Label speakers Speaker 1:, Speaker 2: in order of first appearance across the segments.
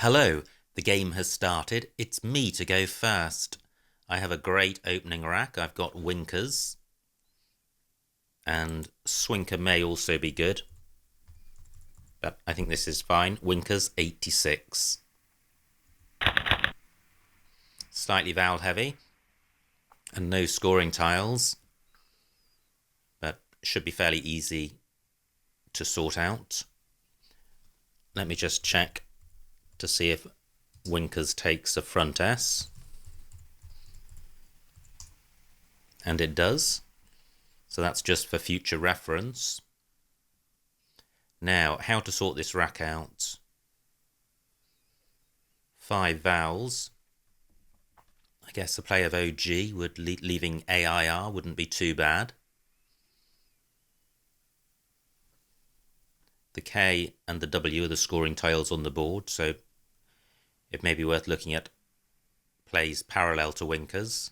Speaker 1: Hello, the game has started. It's me to go first. I have a great opening rack. I've got Winkers. And Swinker may also be good. But I think this is fine. Winkers, 86. Slightly vowel heavy. And no scoring tiles. But should be fairly easy to sort out. Let me just check to see if Winkers takes a front S. And it does. So that's just for future reference. Now, how to sort this rack out? 5 vowels. I guess a play of OG would leaving AIR wouldn't be too bad. The K and the W are the scoring tiles on the board, so it may be worth looking at plays parallel to Winkers.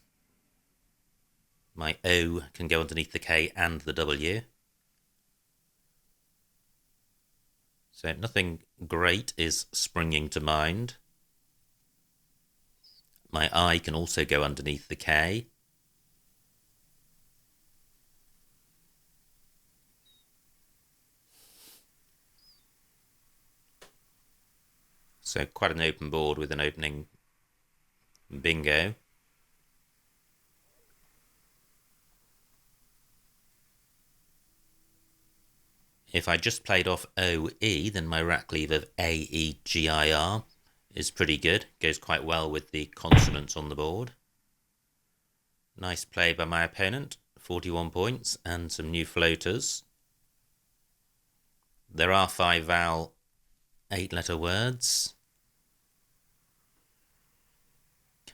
Speaker 1: My O can go underneath the K and the W. So nothing great is springing to mind. My I can also go underneath the K. So quite an open board with an opening bingo. If I just played off OE, then my rack leave of AEGIR is pretty good. Goes quite well with the consonants on the board. Nice play by my opponent. 41 points and some new floaters. There are 5 vowel 8-letter words.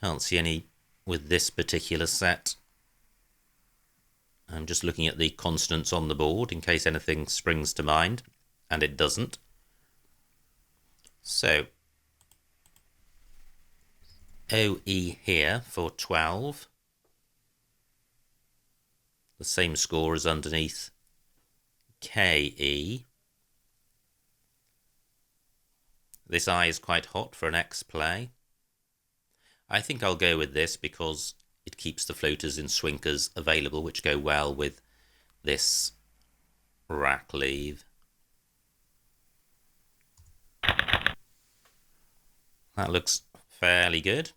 Speaker 1: Can't see any with this particular set. I'm just looking at the consonants on the board in case anything springs to mind, and it doesn't. So, OE here for 12. The same score as underneath KE. This I is quite hot for an X play. I think I'll go with this because it keeps the floaters in Swinkers available, which go well with this rack leave. That looks fairly good.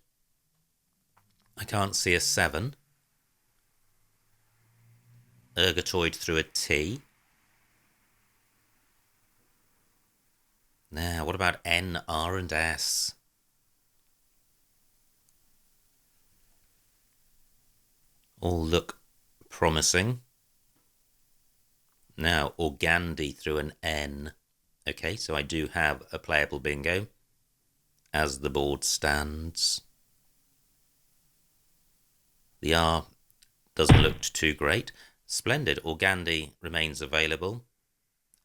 Speaker 1: I can't see a 7. Ergotoid through a T. Now, what about N, R and S? All look promising. Now, Organdi through an N. Okay, so I do have a playable bingo as the board stands. The R doesn't look too great. Splendid. Organdi remains available.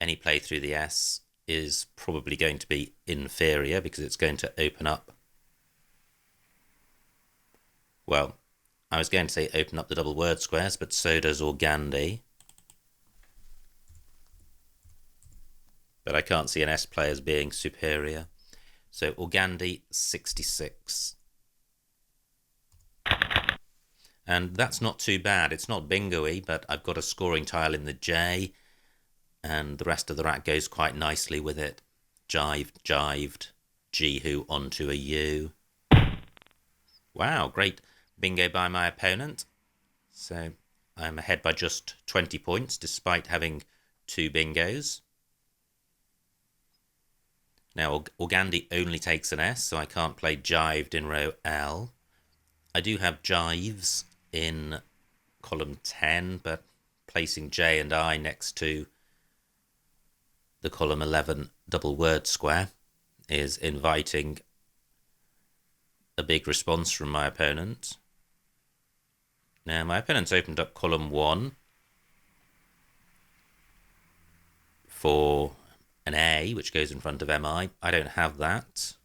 Speaker 1: Any play through the S is probably going to be inferior because it's going to open up. Well, I was going to say open up the double word squares, but so does Organdi. But I can't see an S play as being superior. So Organdi, 66. And that's not too bad. It's not bingo-y, but I've got a scoring tile in the J, and the rest of the rack goes quite nicely with it. Jived, jived, G-hoo onto a U. Wow, great bingo by my opponent. So I'm ahead by just 20 points, despite having 2 bingos. Now, Organdi only takes an S, so I can't play jived in row L. I do have jives in column 10, but placing J and I next to the column 11 double word square is inviting a big response from my opponent. Now, my opponent's opened up column 1 for an A, which goes in front of MI. I don't have that.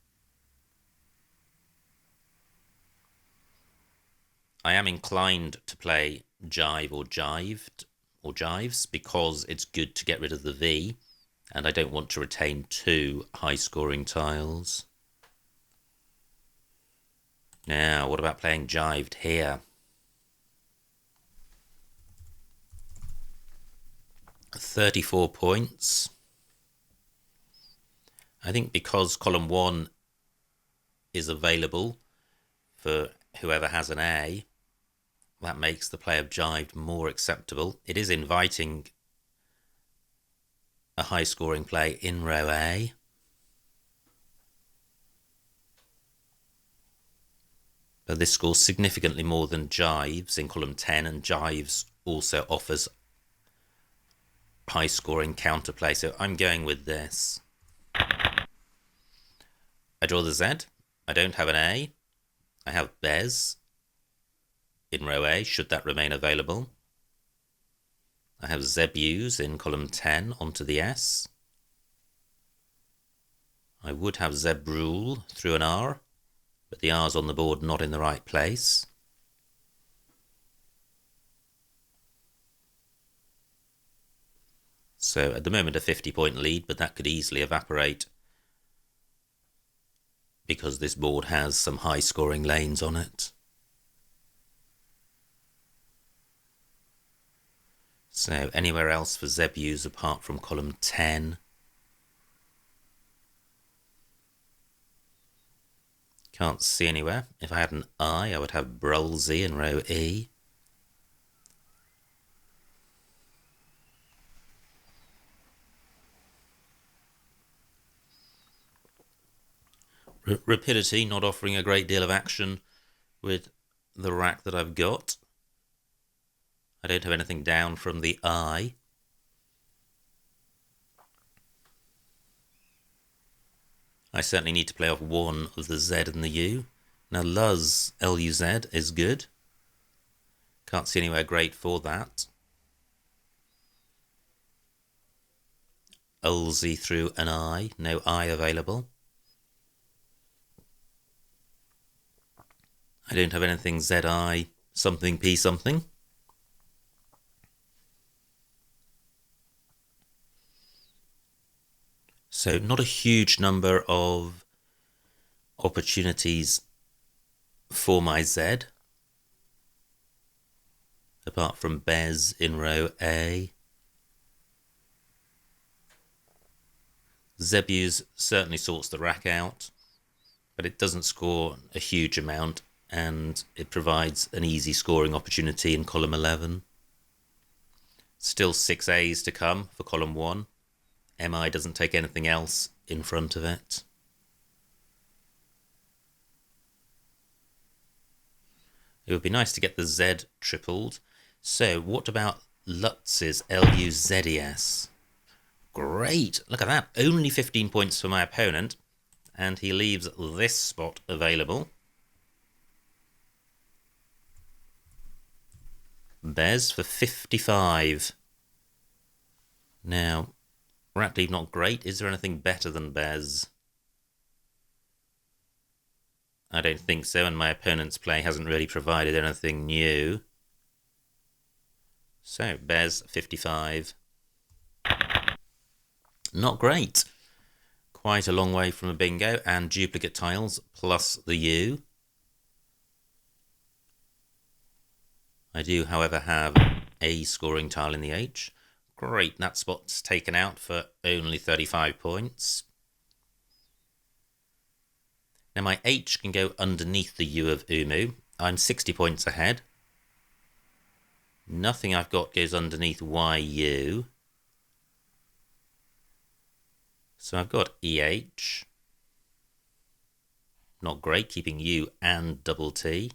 Speaker 1: I am inclined to play jive or jived or jives because it's good to get rid of the V, and I don't want to retain 2 high-scoring tiles. Now, what about playing jived here? 34 points. I think because column 1 is available for whoever has an A, that makes the play of jived more acceptable. It is inviting a high-scoring play in row A. But this scores significantly more than jives in column 10, and jives also offers high-scoring counterplay, so I'm going with this. I draw the Z. I don't have an A. I have Bez in row A, should that remain available. I have Zebus in column 10 onto the S. I would have Zebrule through an R, but the R's on the board not in the right place. So at the moment a 50-point lead, but that could easily evaporate because this board has some high-scoring lanes on it. So anywhere else for Zebus apart from column 10? Can't see anywhere. If I had an I would have Brulsey in row E. Rapidity not offering a great deal of action with the rack that I've got. I don't have anything down from the I. I certainly need to play off one of the Z and the U. Now Luz, L-U-Z, is good. Can't see anywhere great for that. Ulzy through an I, no I available. I don't have anything ZI, something P something. So not a huge number of opportunities for my Z, apart from Bez in row A. Zebus certainly sorts the rack out, but it doesn't score a huge amount, and it provides an easy scoring opportunity in column 11. Still 6 A's to come for column 1. MI doesn't take anything else in front of it. It would be nice to get the Z tripled. So what about Lutz's L-U-Z-E-S? Great, look at that. Only 15 points for my opponent, and he leaves this spot available. Bez for 55. Now, rack lead not great. Is there anything better than Bez? I don't think so, and my opponent's play hasn't really provided anything new. So, Bez 55. Not great. Quite a long way from a bingo, and duplicate tiles plus the U. I do, however, have a scoring tile in the H. Great, that spot's taken out for only 35 points. Now my H can go underneath the U of Umu. I'm 60 points ahead. Nothing I've got goes underneath YU. So I've got EH. Not great, keeping U and double T.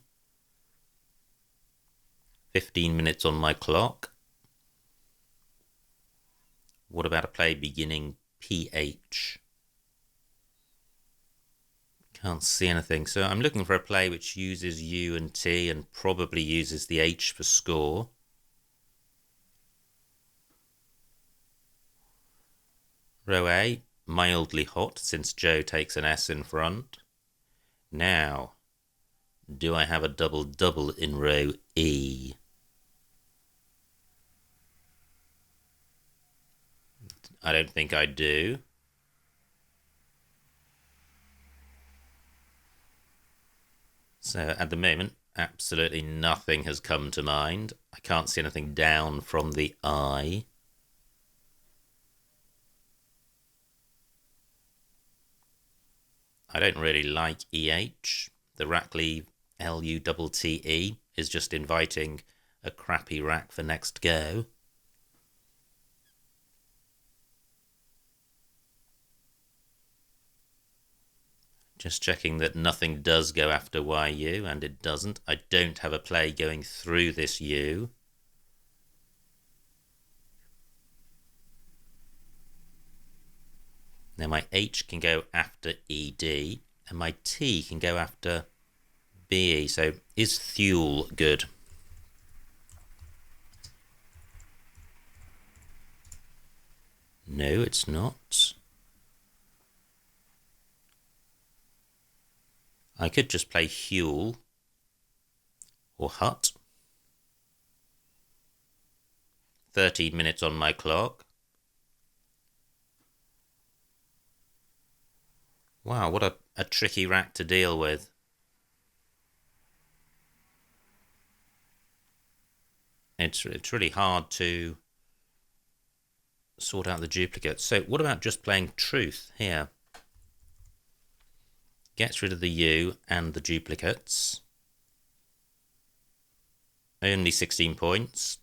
Speaker 1: 15 minutes on my clock. What about a play beginning PH? Can't see anything. So I'm looking for a play which uses U and T and probably uses the H for score. Row A, mildly hot since Joe takes an S in front. Now, do I have a double-double in row E? I don't think I do. So at the moment, absolutely nothing has come to mind. I can't see anything down from the eye. I don't really like EH. The rack leave LUTTE is just inviting a crappy rack for next go. Just checking that nothing does go after YU, and it doesn't. I don't have a play going through this U. Now my H can go after ED, and my T can go after BE. So is Thule good? No, it's not. I could just play Huel or Hut. 13 minutes on my clock. Wow, what a tricky rack to deal with. It's really hard to sort out the duplicates. So what about just playing Truth here? Gets rid of the U and the duplicates. Only 16 points.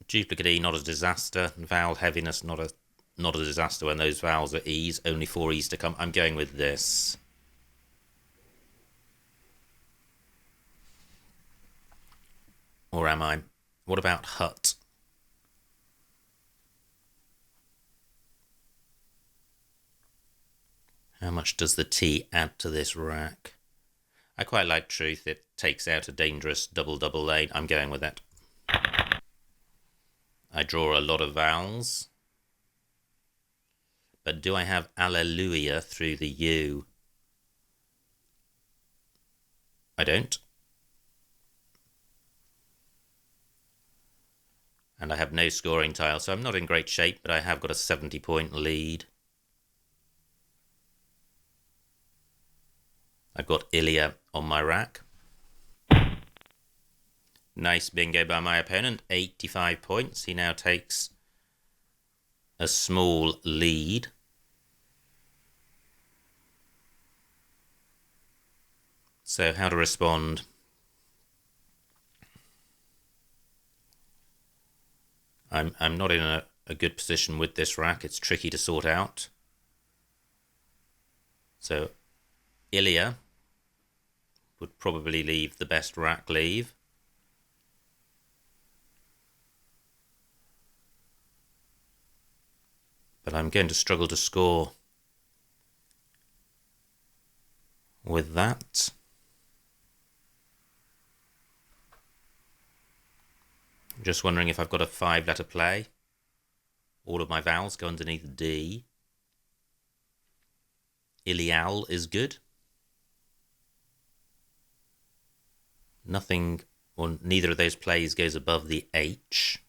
Speaker 1: Duplicate E, not a disaster. Vowel heaviness, not a disaster when those vowels are E's. Only 4 E's to come. I'm going with this. Or am I? What about Hut? How much does the T add to this rack? I quite like Truth. It takes out a dangerous double lane. I'm going with it. I draw a lot of vowels. But do I have Alleluia through the U? I don't. And I have no scoring tile, so I'm not in great shape, but I have got a 70-point lead. I've got Ilya on my rack. Nice bingo by my opponent, 85 points. He now takes a small lead. So how to respond? I'm not in a good position with this rack. It's tricky to sort out. So Ilya would probably leave the best rack leave. But I'm going to struggle to score with that. Just wondering if I've got a 5-letter play. All of my vowels go underneath D. Ilial is good. Nothing, or neither of those plays goes above the H.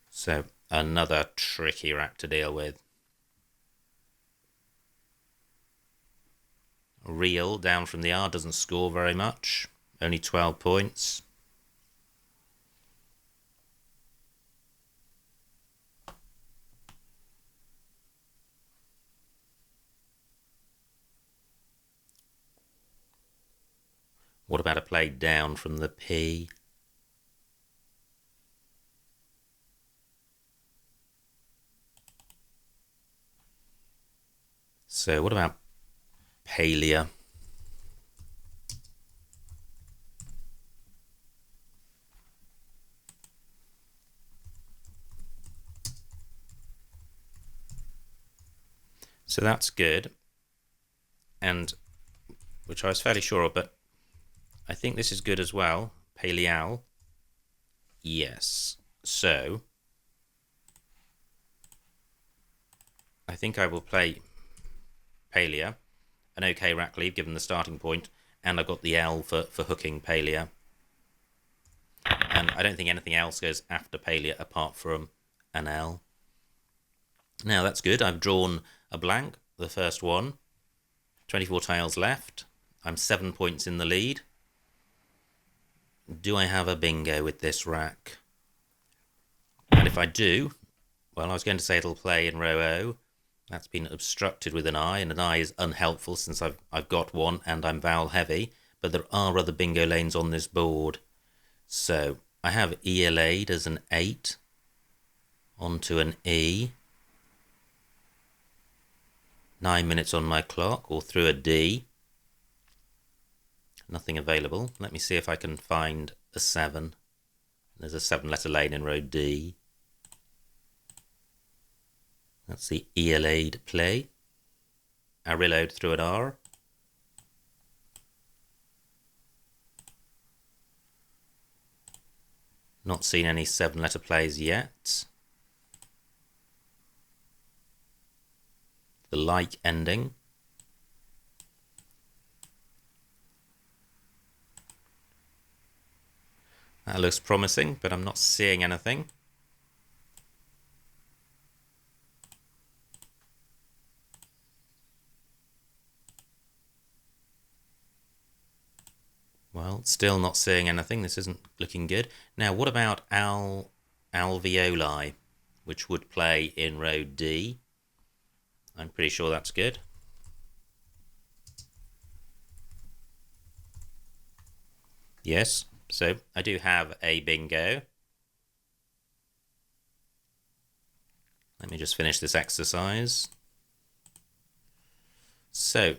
Speaker 1: So another tricky rack to deal with. Real down from the R doesn't score very much. Only 12 points. What about a play down from the P? So what about Palea? So that's good, and which I was fairly sure of, but I think this is good as well. Paleal. Yes. So I think I will play Palea. An okay rack leave given the starting point, and I've got the L for hooking Palea. And I don't think anything else goes after Palea apart from an L. Now that's good. I've drawn a blank, the first one. 24 tiles left. I'm 7 points in the lead. Do I have a bingo with this rack? And if I do, well, I was going to say it'll play in row O. That's been obstructed with an I, and an I is unhelpful since I've got one and I'm vowel heavy. But there are other bingo lanes on this board. So I have ELA'd as an 8 onto an E. 9 minutes on my clock, or through a D. Nothing available. Let me see if I can find a 7. There's a 7-letter lane in row D. That's the ELA'd play. Arilla'd through an R. Not seen any 7-letter plays yet. The like ending. That looks promising, but I'm not seeing anything. Well, still not seeing anything. This isn't looking good. Now, what about alveoli, which would play in row D? I'm pretty sure that's good. Yes, so I do have a bingo. Let me just finish this exercise. So,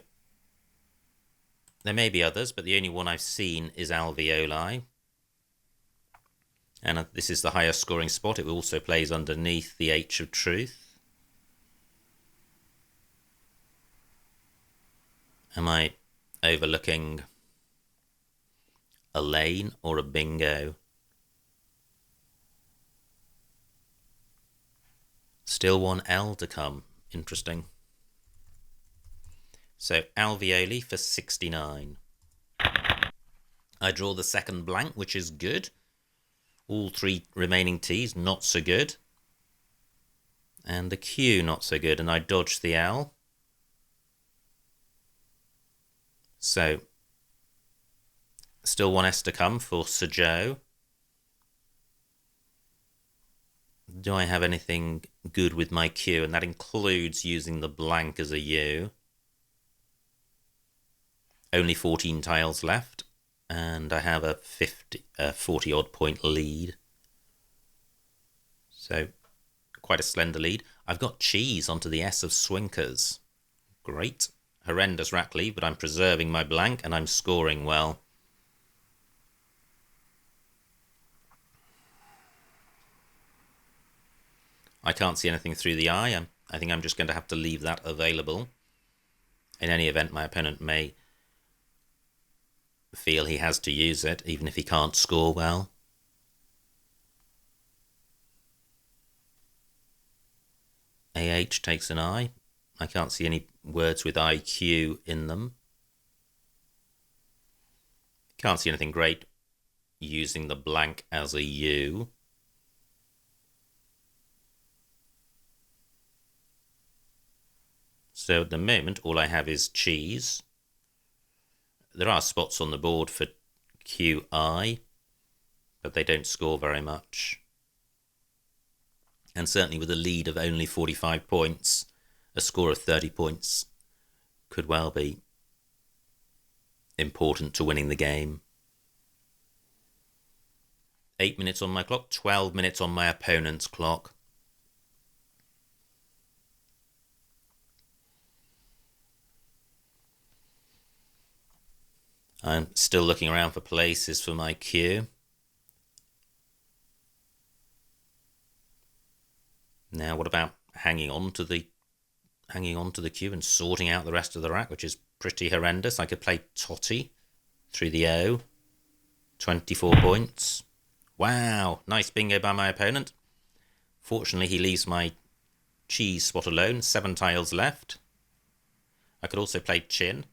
Speaker 1: there may be others, but the only one I've seen is alveoli. And this is the highest scoring spot. It also plays underneath the H of truth. Am I overlooking a lane or a bingo? Still one L to come. Interesting. So alveoli for 69. I draw the second blank, which is good. All 3 remaining T's, not so good. And the Q, not so good. And I dodge the L. So, still one S to come for Sir Joe. Do I have anything good with my Q? And that includes using the blank as a U. Only 14 tiles left. And I have a 40-odd point lead. So, quite a slender lead. I've got cheese onto the S of Swinkers. Great. Horrendous rack lead, but I'm preserving my blank and I'm scoring well. I can't see anything through the eye. I think I'm just going to have to leave that available. In any event, my opponent may feel he has to use it, even if he can't score well. AH takes an I. I can't see any words with IQ in them. Can't see anything great using the blank as a U. So at the moment, all I have is cheese. There are spots on the board for QI, but they don't score very much. And certainly with a lead of only 45 points, a score of 30 points could well be important to winning the game. 8 minutes on my clock, 12 minutes on my opponent's clock. I'm still looking around for places for my cue. Now, what about hanging on to the cue and sorting out the rest of the rack, which is pretty horrendous. I could play Totty through the O. 24 points. Wow, nice bingo by my opponent. Fortunately, he leaves my cheese spot alone. 7 tiles left. I could also play Chin.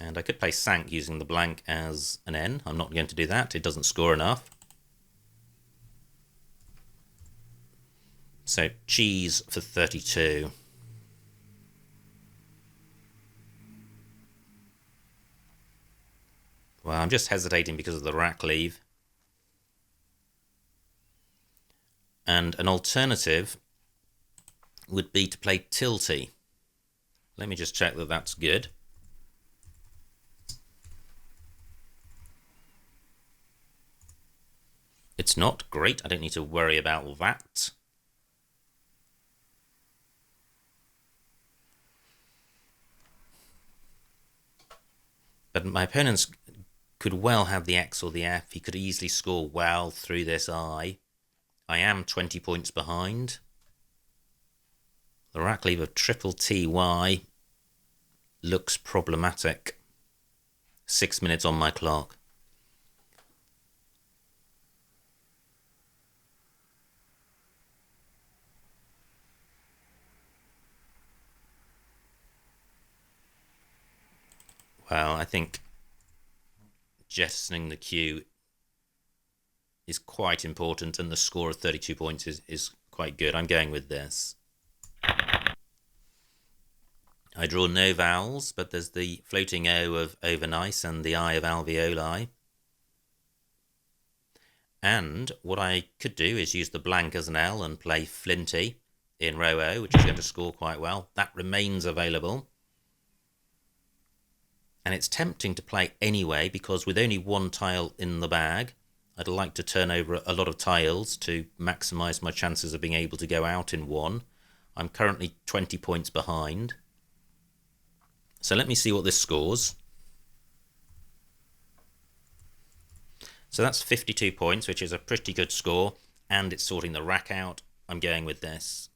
Speaker 1: And I could play Sank using the blank as an N. I'm not going to do that. It doesn't score enough. So cheese for 32. Well, I'm just hesitating because of the rack leave. And an alternative would be to play tilty. Let me just check that that's good. It's not great. I don't need to worry about that. But my opponents could well have the X or the F. He could easily score well through this I. I am 20 points behind. The rack leave of triple TY looks problematic. 6 minutes on my clock. Well, I think jettisoning the Q is quite important, and the score of 32 points is quite good. I'm going with this. I draw no vowels, but there's the floating O of overnice and the I of alveoli. And what I could do is use the blank as an L and play Flinty in row O, which is going to score quite well. That remains available. And it's tempting to play anyway, because with only one tile in the bag, I'd like to turn over a lot of tiles to maximise my chances of being able to go out in one. I'm currently 20 points behind. So let me see what this scores. So that's 52 points, which is a pretty good score, and it's sorting the rack out. I'm going with this.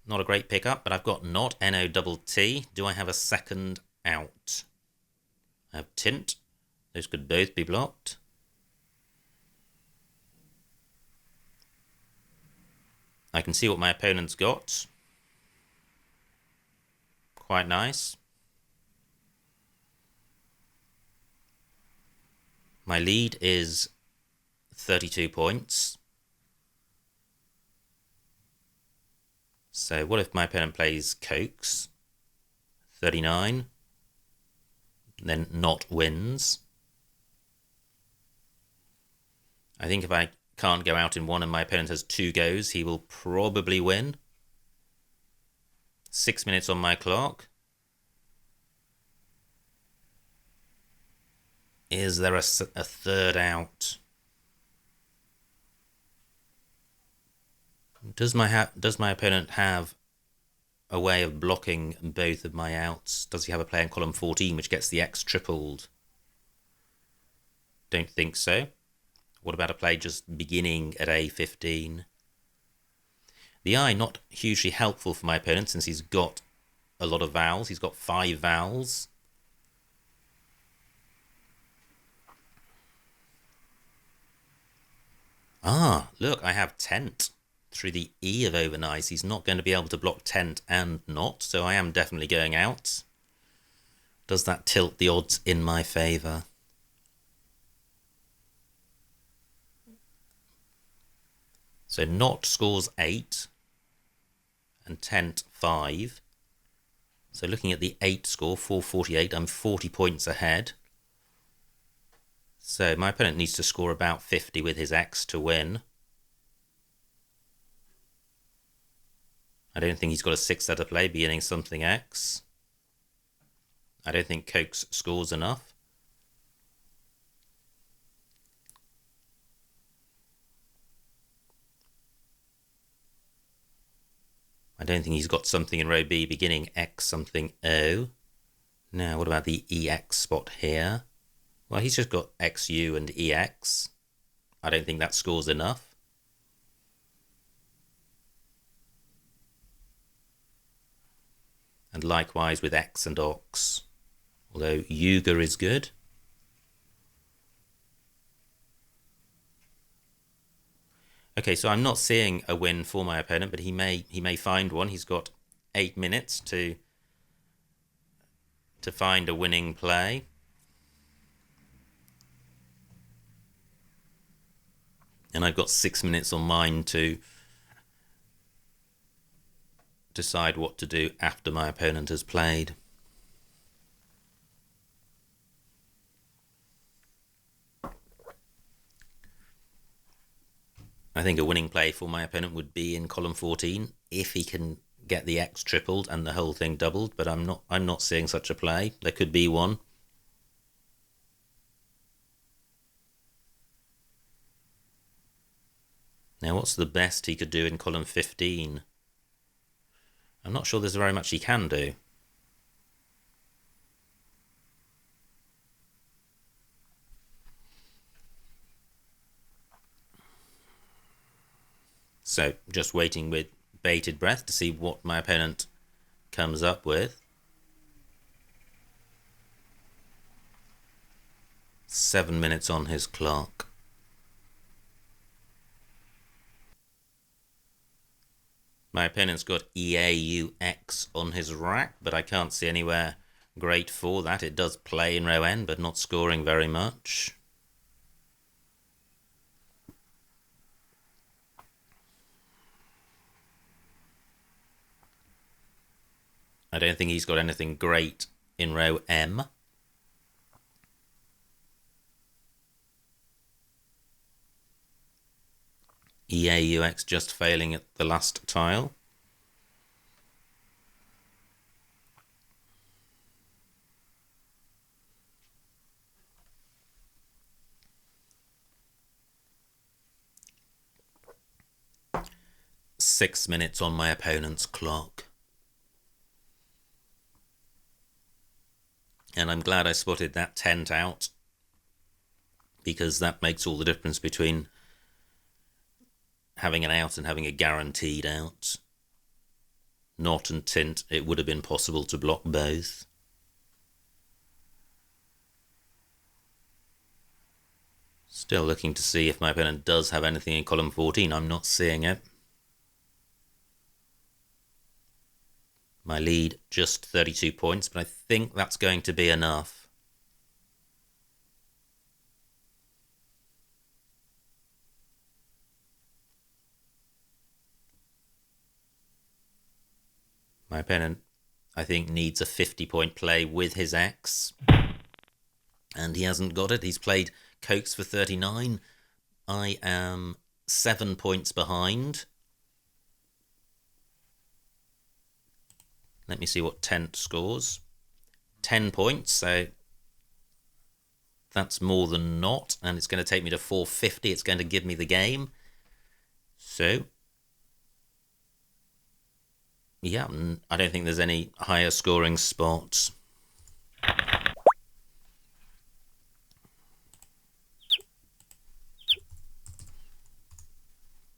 Speaker 1: Not a great pickup, but I've got not N-O-T-T. Do I have a second out? I have tint. Those could both be blocked. I can see what my opponent's got. Quite nice. My lead is 32 points. So what if my opponent plays Cokes? 39. Then not wins. I think if I can't go out in one and my opponent has 2 goes, he will probably win. 6 minutes on my clock. Is there a third out? Does my opponent have a way of blocking both of my outs? Does he have a play in column 14 which gets the X tripled? Don't think so. What about a play just beginning at A15? The I not hugely helpful for my opponent since he's got a lot of vowels. He's got 5 vowels. Ah, look, I have tent through the E of overnice. He's not going to be able to block tent and not, so I am definitely going out. Does that tilt the odds in my favour? So not scores 8 and tent 5. So looking at the 8 score, 448, I'm 40 points ahead. So my opponent needs to score about 50 with his X to win. I don't think he's got a 6-letter play beginning something X. I don't think Cokes scores enough. I don't think he's got something in row B beginning X something O. Now, what about the EX spot here? Well, he's just got XU and EX. I don't think that scores enough. And likewise with X and Ox. Although Yuga is good. Okay, so I'm not seeing a win for my opponent, but he may find one. He's got 8 minutes to find a winning play. And I've got 6 minutes on mine to decide what to do after my opponent has played. I think a winning play for my opponent would be in column 14 if he can get the X tripled and the whole thing doubled, but I'm not seeing such a play. There could be one. Now, what's the best he could do in column 15? I'm not sure there's very much he can do. So, just waiting with bated breath to see what my opponent comes up with. 7 minutes on his clock. My opponent's got EAUX on his rack, but I can't see anywhere great for that. It does play in row N, but not scoring very much. I don't think he's got anything great in row M. EAUX just failing at the last tile. Six minutes on my opponent's clock. And I'm glad I spotted that tent out, because that makes all the difference between having an out and having a guaranteed out. Knot and tint, it would have been possible to block both. Still looking to see if my opponent does have anything in column 14. I'm not seeing it. My lead, just 32 points, but I think that's going to be enough. My opponent, I think, needs a 50-point play with his X. And he hasn't got it. He's played Cokes for 39. I am 7 points behind. Let me see what Tent scores. 10 points, so that's more than not. And it's going to take me to 450. It's going to give me the game. So, yeah, I don't think there's any higher scoring spots.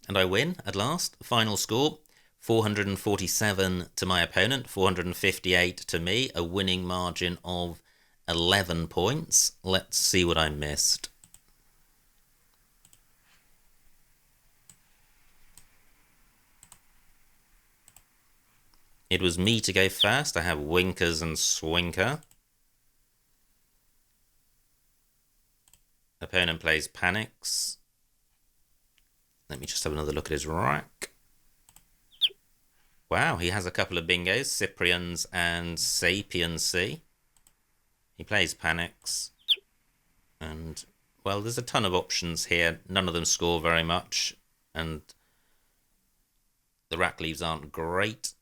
Speaker 1: And I win at last. Final score, 447 to my opponent, 458 to me, a winning margin of 11 points. Let's see what I missed. It was me to go first. I have Winkers and Swinker. Opponent plays Panics. Let me just have another look at his rack. Wow, he has a couple of bingos, Cyprians and Sapien C. He plays Panics. And, well, there's a ton of options here. None of them score very much. And the rack leaves aren't great.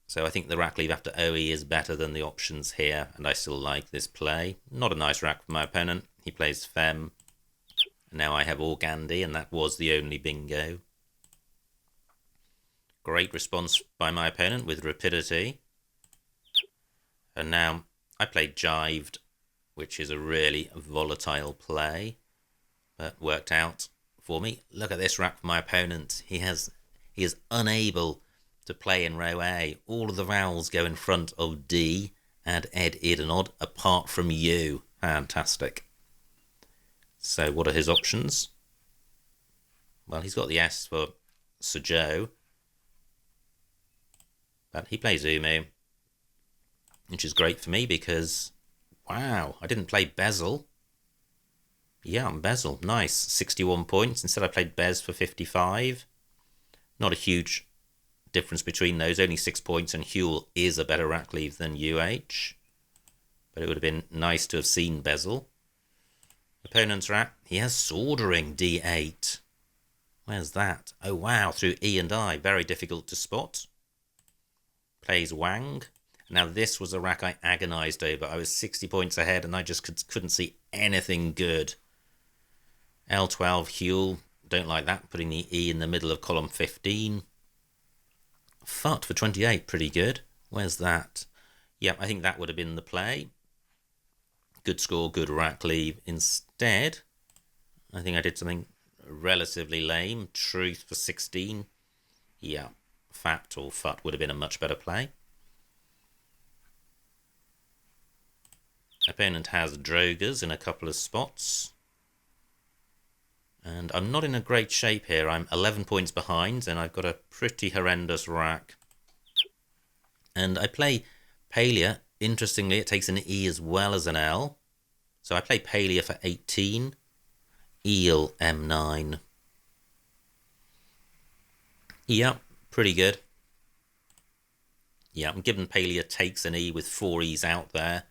Speaker 1: So I think the rack leave after OE is better than the options here. And I still like this play. Not a nice rack for my opponent. He plays Fem. Now I have Organdy, and that was the only bingo. Great response by my opponent with Rapidity. And now I played Jived, which is a really volatile play, but worked out for me. Look at this rack for my opponent. He is unable to play in row A. All of the vowels go in front of D, add ed, id, and odd, apart from U. Fantastic. So what are his options? Well, he's got the S for Sujo, but he plays Umu, which is great for me because, wow, I didn't play Bezel. Yeah, bezel. Nice. 61 points. Instead I played Bez for 55. Not a huge difference between those. Only 6 points, and Huel is a better rack leave than UH. But it would have been nice to have seen bezel. Opponent's rack. He has Swordering D8. Where's that? Oh, wow. Through E and I. Very difficult to spot. Plays Wang. Now, this was a rack I agonised over. I was 60 points ahead, and I just couldn't see anything good. L12 Huel. Don't like that. Putting the E in the middle of column 15. Fut for 28. Pretty good. Where's that? Yep, I think that would have been the play. Good score, good rack leave. Instead, I think I did something relatively lame. Truth for 16. Yeah, Fat or Fut would have been a much better play. Opponent has Drogers in a couple of spots. And I'm not in a great shape here. I'm 11 points behind, and I've got a pretty horrendous rack. And I play Palia. Interestingly, it takes an E as well as an L. So I play Palia for 18. Eel M9. Yep, pretty good. Yeah, given Palia takes an E with 4 E's out there,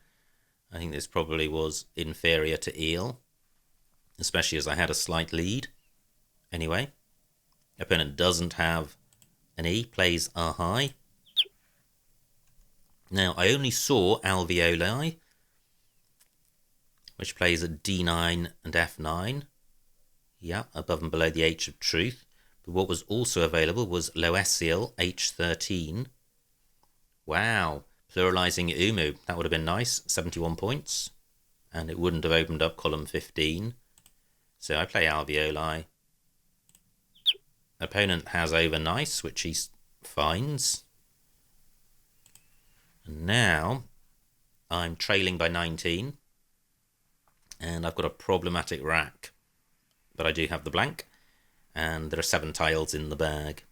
Speaker 1: I think this probably was inferior to Eel, especially as I had a slight lead. Anyway, opponent doesn't have an E, plays a high. Now, I only saw alveoli, which plays at D9 and F9. Yeah, above and below the H of truth. But what was also available was Loesiel H13. Wow, pluralizing Umu. That would have been nice. 71 points. And it wouldn't have opened up column 15. So I play alveoli. Opponent has over nice, which he finds. And now I'm trailing by 19. And I've got a problematic rack. But I do have the blank. And there are 7 tiles in the bag.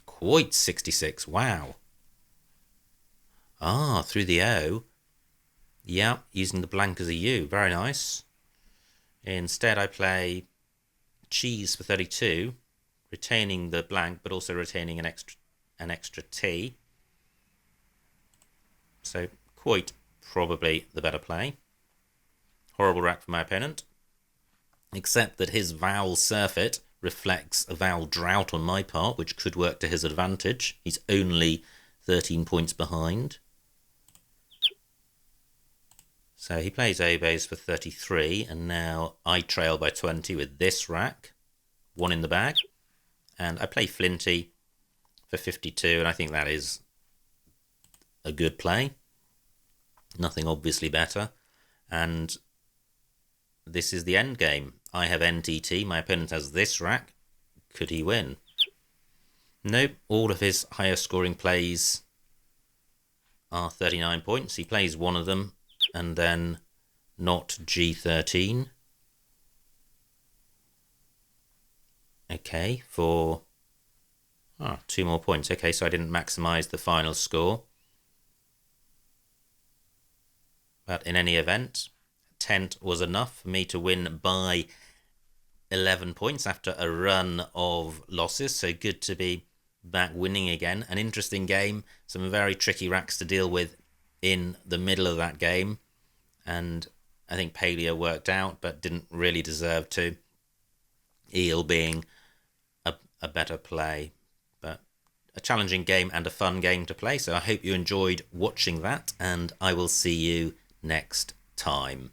Speaker 1: Quite 66. Wow. Ah, through the O. Yeah, using the blank as a U. Very nice. Instead, I play cheese for 32, retaining the blank, but also retaining an extra T. So, quite probably the better play. Horrible rack for my opponent. Except that his vowel surfeit reflects a vowel drought on my part, which could work to his advantage. He's only 13 points behind. So he plays oboes for 33, and now I trail by 20 with this rack. 1 in the bag. And I play Flinty for 52, and I think that is a good play. Nothing obviously better. And this is the end game. I have NTT. My opponent has this rack. Could he win? Nope. All of his higher scoring plays are 39 points. He plays one of them and then not G13. Okay, for 2 more points. Okay, so I didn't maximise the final score. But in any event, Tent was enough for me to win by 11 points after a run of losses. So good to be back winning again. An interesting game. Some very tricky racks to deal with in the middle of that game. And I think Paleo worked out, but didn't really deserve to. Eel being a better play. But a challenging game and a fun game to play. So I hope you enjoyed watching that. And I will see you next time.